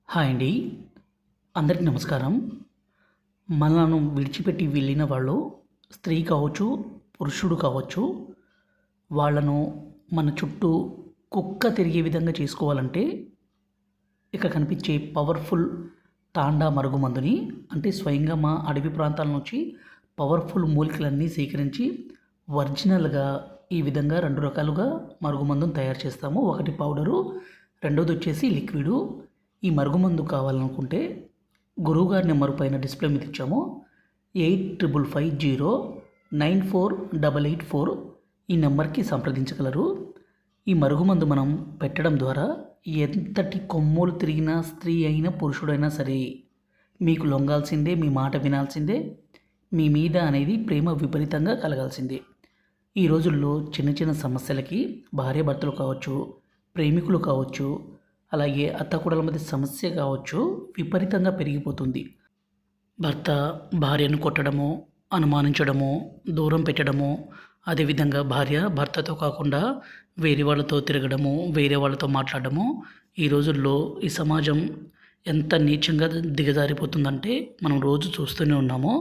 Hi అండి. అందరికీ నమస్కారం. మనలను విడిచిపెట్టి వెళ్ళిన వాళ్ళు స్త్రీ కావచ్చు, పురుషుడు కావచ్చు, వాళ్ళను మన చుట్టూ కుక్క తిరిగే విధంగా చేసుకోవాలంటే ఇక్కడ కనిపించే పవర్‌ఫుల్ తాండా మరుగుమందుని అంటే స్వయంగా మా అడవి ప్రాంతాల నుంచి పవర్‌ఫుల్ మూలికలన్నీ సేకరించి ఒరిజినల్‌గా ఈ విధంగా 2 రకాలుగా మరుగుమందుని తయారు చేస్తాము. ఒకటి పౌడరు, రెండోదొచ్చేసి లిక్విడు. ఈ మరుగుమందు కావాలనుకుంటే గురువుగారి నెంబర్ పైన డిస్ప్లే మీద ఇచ్చాము. 8550948884 ఈ నెంబర్కి సంప్రదించగలరు. ఈ మరుగుమందు మనం పెట్టడం ద్వారా ఎంతటి కొమ్ములు తిరిగిన స్త్రీ అయినా పురుషుడైనా సరే మీకు లొంగాల్సిందే, మీ మాట వినాల్సిందే, మీ మీద అనేది ప్రేమ విపరీతంగా కలగాల్సిందే. ఈ రోజుల్లో చిన్న చిన్న సమస్యలకి భార్యాభర్తలు కావచ్చు, ప్రేమికులు కావచ్చు, అలాగే అత్తాకోడళ్ళ మధ్య సమస్య కావచ్చు విపరీతంగా పెరిగిపోతుంది. భర్త భార్యను కొట్టడము, అనుమానించడము, దూరం పెట్టడము, అదేవిధంగా భార్య భర్తతో కాకుండా వేరే వాళ్ళతో తిరగడము, వేరే వాళ్ళతో మాట్లాడడము ఈ రోజుల్లో ఈ సమాజం ఎంత నీచంగా దిగజారిపోతుందంటే మనం రోజు చూస్తూనే ఉన్నాము.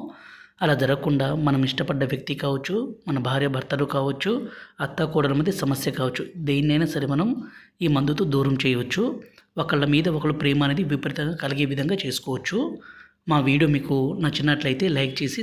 అలా జరగకుండా మనం ఇష్టపడ్డ వ్యక్తి కావచ్చు, మన భార్య భర్తలు కావచ్చు, అత్తాకోడళ్ళ మధ్య సమస్య కావచ్చు, దేన్నైనా సరే మనం ఈ మందుతో దూరం చేయవచ్చు. ఒకళ్ళ మీద ఒకళ్ళు ప్రేమ అనేది విపరీతంగా కలిగే విధంగా చేసుకోవచ్చు. మా వీడియో మీకు నచ్చినట్లయితే లైక్ చేసి